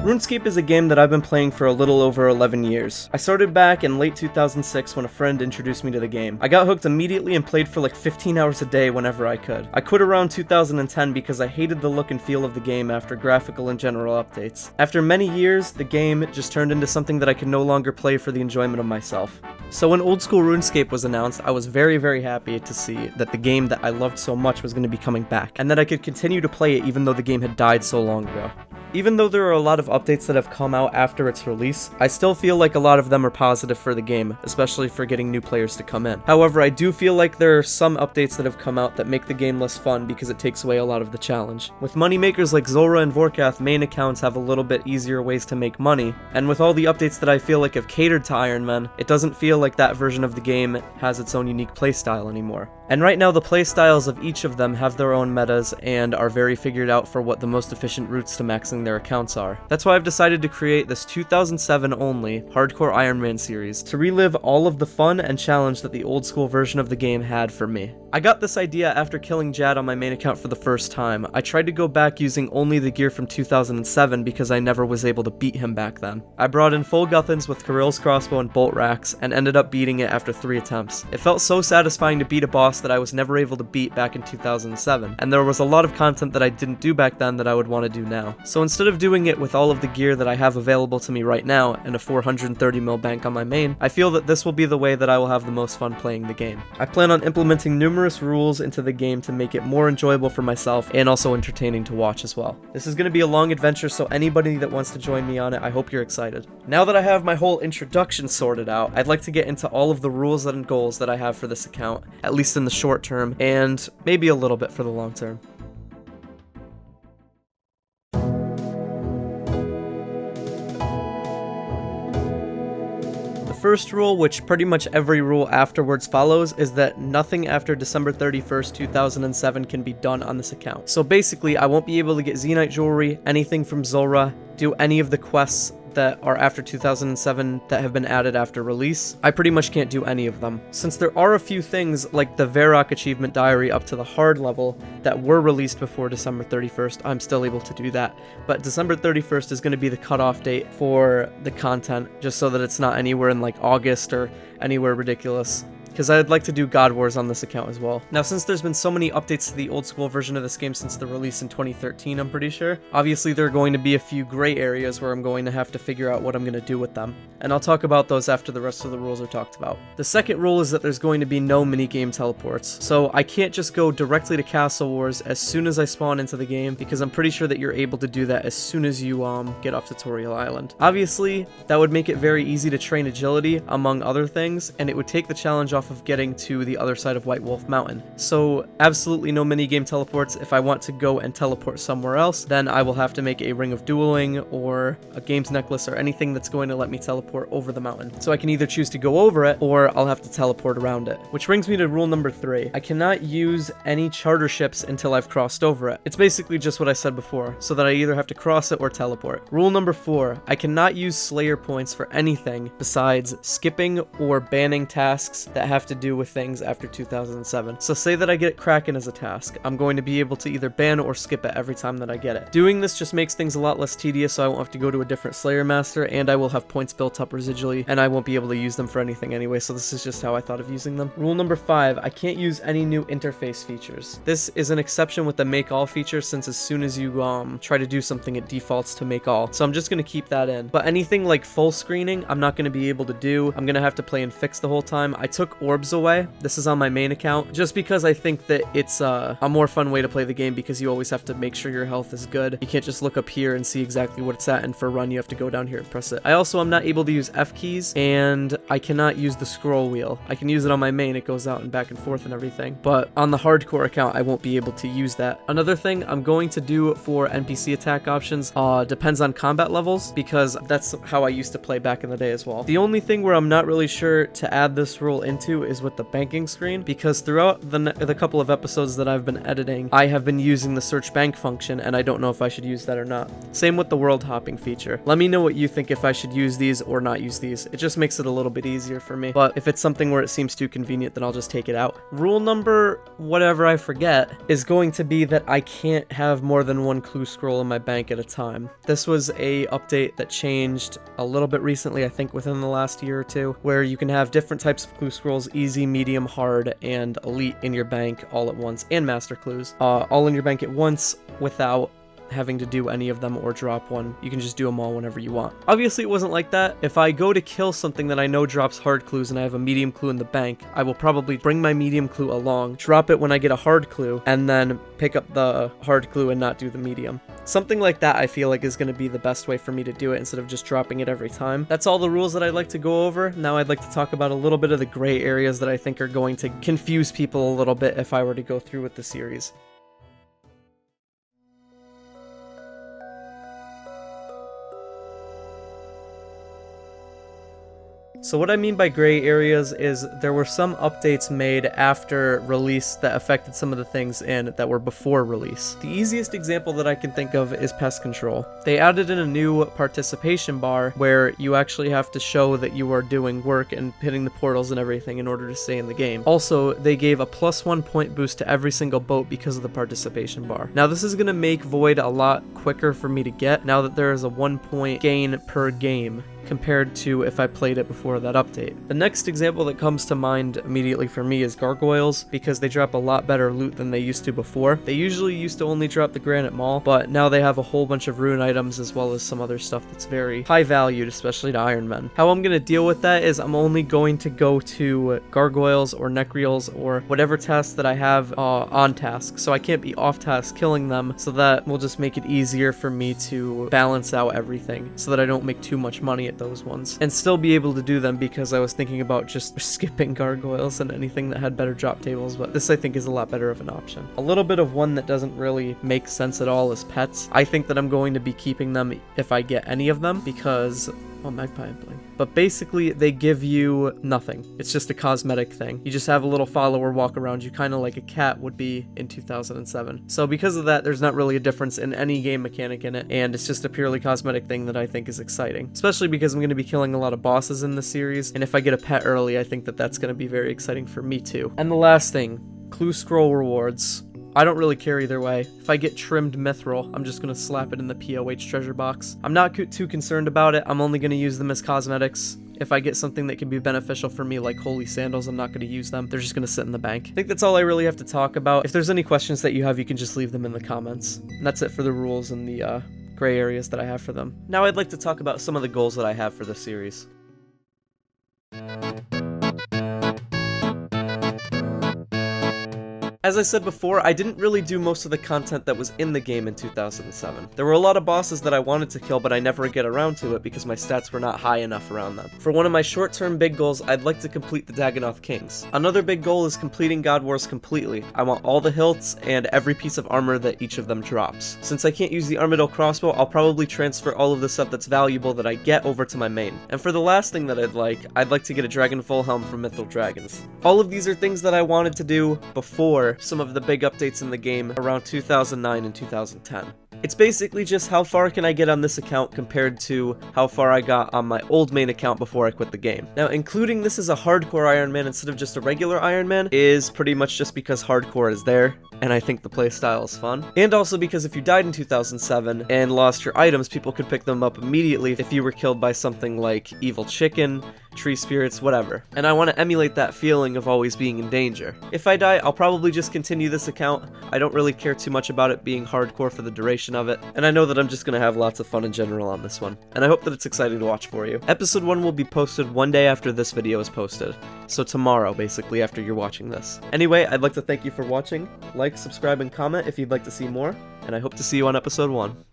RuneScape is a game that I've been playing for a little over 11 years. I started back in late 2006 when a friend introduced me to the game. I got hooked immediately and played for like 15 hours a day whenever I could. I quit around 2010 because I hated the look and feel of the game after graphical and general updates. After many years, the game just turned into something that I could no longer play for the enjoyment of myself. So when Old School RuneScape was announced, I was very happy to see that the game that I loved so much was going to be coming back, and that I could continue to play it even though the game had died so long ago. Even though there are a lot of updates that have come out after its release, I still feel like a lot of them are positive for the game, especially for getting new players to come in. However, I do feel like there are some updates that have come out that make the game less fun because it takes away a lot of the challenge. With moneymakers like Zulrah and Vorkath, main accounts have a little bit easier ways to make money, and with all the updates that I feel like have catered to Iron Men, it doesn't feel like that version of the game has its own unique playstyle anymore. And right now the playstyles of each of them have their own metas and are very figured out for what the most efficient routes to maxing their accounts are. That's why I've decided to create this 2007 only Hardcore Iron Man series to relive all of the fun and challenge that the old school version of the game had for me. I got this idea after killing Jad on my main account for the first time. I tried to go back using only the gear from 2007 because I never was able to beat him back then. I brought in full Guthans with Kirill's crossbow and bolt racks and ended up beating it after 3 attempts. It felt so satisfying to beat a boss that I was never able to beat back in 2007, and there was a lot of content that I didn't do back then that I would want to do now. So instead of doing it with all of the gear that I have available to me right now and a 430mm bank on my main, I feel that this will be the way that I will have the most fun playing the game. I plan on implementing numerous rules into the game to make it more enjoyable for myself and also entertaining to watch as well. This is going to be a long adventure, so anybody that wants to join me on it, I hope you're excited. Now that I have my whole introduction sorted out, I'd like to get into all of the rules and goals that I have for this account, at least in the short term, and maybe a little bit for the long term. The first rule, which pretty much every rule afterwards follows, is that nothing after December 31st, 2007 can be done on this account. So basically, I won't be able to get Zenyte jewelry, anything from Zulrah, do any of the quests that are after 2007 that have been added after release. I pretty much can't do any of them. Since there are a few things like the Varrock achievement diary up to the hard level that were released before December 31st, I'm still able to do that. But December 31st is going to be the cutoff date for the content, just so that it's not anywhere in like August or anywhere ridiculous, because I'd like to do God Wars on this account as well. Now, since there's been so many updates to the old school version of this game since the release in 2013, I'm pretty sure, obviously there are going to be a few gray areas where I'm going to have to figure out what I'm going to do with them, and I'll talk about those after the rest of the rules are talked about. The second rule is that there's going to be no minigame teleports, so I can't just go directly to Castle Wars as soon as I spawn into the game, because I'm pretty sure that you're able to do that as soon as you get off Tutorial Island. Obviously, that would make it very easy to train agility, among other things, and it would take the challenge off of getting to the other side of White Wolf Mountain. So absolutely no minigame teleports. If I want to go and teleport somewhere else, then I will have to make a Ring of Dueling or a Games Necklace or anything that's going to let me teleport over the mountain. So I can either choose to go over it or I'll have to teleport around it. Which brings me to rule number 3. I cannot use any charter ships until I've crossed over it. It's basically just what I said before, so that I either have to cross it or teleport. Rule number 4. I cannot use Slayer points for anything besides skipping or banning tasks that have to do with things after 2007. So say that I get Kraken as a task, I'm going to be able to either ban or skip it every time that I get it. Doing this just makes things a lot less tedious, so I won't have to go to a different Slayer Master, and I will have points built up residually, and I won't be able to use them for anything anyway, so this is just how I thought of using them. Rule number 5, I can't use any new interface features. This is an exception with the make all feature, since as soon as you try to do something, it defaults to make all, so I'm just going to keep that in. But anything like full screening, I'm not going to be able to do. I'm going to have to play and fix the whole time. I took orbs away. This is on my main account, just because I think that it's a more fun way to play the game, because you always have to make sure your health is good. You can't just look up here and see exactly what it's at, and for a run you have to go down here and press it. I also am not able to use F keys, and I cannot use the scroll wheel. I can use it on my main, it goes out and back and forth and everything, but on the hardcore account I won't be able to use that. Another thing I'm going to do for NPC attack options depends on combat levels, because that's how I used to play back in the day as well. The only thing where I'm not really sure to add this rule into to is with the banking screen, because throughout the couple of episodes that I've been editing, I have been using the search bank function, and I don't know if I should use that or not. Same with the world hopping feature. Let me know what you think, if I should use these or not use these. It just makes it a little bit easier for me. But if it's something where it seems too convenient, then I'll just take it out. Rule number whatever I forget is going to be that I can't have more than one clue scroll in my bank at a time. This was a update that changed a little bit recently, I think within the last year or two, where you can have different types of clue scrolls, easy, medium, hard, and elite in your bank all at once, and master clues, all in your bank at once without having to do any of them or drop one. You can just do them all whenever you want. Obviously it wasn't like that. If I go to kill something that I know drops hard clues and I have a medium clue in the bank, I will probably bring my medium clue along, drop it when I get a hard clue, and then pick up the hard clue and not do the medium. Something like that I feel like is going to be the best way for me to do it instead of just dropping it every time. That's all the rules that I'd like to go over. Now I'd like to talk about a little bit of the gray areas that I think are going to confuse people a little bit if I were to go through with the series. So what I mean by gray areas is there were some updates made after release that affected some of the things in that were before release. The easiest example that I can think of is pest control. They added in a new participation bar where you actually have to show that you are doing work and hitting the portals and everything in order to stay in the game. Also, they gave a +1 point boost to every single boat because of the participation bar. Now this is going to make Void a lot quicker for me to get now that there is a 1 point gain per game, compared to if I played it before that update. The next example that comes to mind immediately for me is gargoyles, because they drop a lot better loot than they used to before. They usually used to only drop the Granite Maul, but now they have a whole bunch of rune items as well as some other stuff that's very high valued, especially to Iron Men. How I'm going to deal with that is I'm only going to go to gargoyles or necreals or whatever tasks that I have on task, so I can't be off task killing them, so that will just make it easier for me to balance out everything so that I don't make too much money at those ones and still be able to do them, because I was thinking about just skipping gargoyles and anything that had better drop tables, but this I think is a lot better of an option. A little bit of one that doesn't really make sense at all is pets. I think that I'm going to be keeping them if I get any of them, because magpie and bling. But basically, they give you nothing. It's just a cosmetic thing. You just have a little follower walk around you, kind of like a cat would be in 2007. So because of that, there's not really a difference in any game mechanic in it, and it's just a purely cosmetic thing that I think is exciting. Especially because I'm going to be killing a lot of bosses in this series, and if I get a pet early, I think that that's going to be very exciting for me too. And the last thing, clue scroll rewards. I don't really care either way. If I get trimmed mithril, I'm just going to slap it in the POH treasure box. I'm not too concerned about it. I'm only going to use them as cosmetics. If I get something that can be beneficial for me, like holy sandals, I'm not going to use them. They're just going to sit in the bank. I think that's all I really have to talk about. If there's any questions that you have, you can just leave them in the comments. And that's it for the rules and the gray areas that I have for them. Now I'd like to talk about some of the goals that I have for this series. As I said before, I didn't really do most of the content that was in the game in 2007. There were a lot of bosses that I wanted to kill, but I never get around to it because my stats were not high enough around them. For one of my short-term big goals, I'd like to complete the Dagannoth Kings. Another big goal is completing God Wars completely. I want all the hilts and every piece of armor that each of them drops. Since I can't use the Armadillo crossbow, I'll probably transfer all of the stuff that's valuable that I get over to my main. And for the last thing that I'd like to get a Dragonfall helm from Mythal Dragons. All of these are things that I wanted to do before some of the big updates in the game around 2009 and 2010. It's basically just how far can I get on this account compared to how far I got on my old main account before I quit the game. Now, including this as a hardcore Iron Man instead of just a regular Iron Man is pretty much just because hardcore is there, and I think the playstyle is fun. And also because if you died in 2007 and lost your items, people could pick them up immediately if you were killed by something like Evil Chicken, Tree Spirits, whatever. And I want to emulate that feeling of always being in danger. If I die, I'll probably just continue this account. I don't really care too much about it being hardcore for the duration of it, and I know that I'm just going to have lots of fun in general on this one, and I hope that it's exciting to watch for you. Episode 1 will be posted one day after this video is posted, so tomorrow, basically, after you're watching this. Anyway, I'd like to thank you for watching. Like, subscribe, and comment if you'd like to see more, and I hope to see you on episode 1.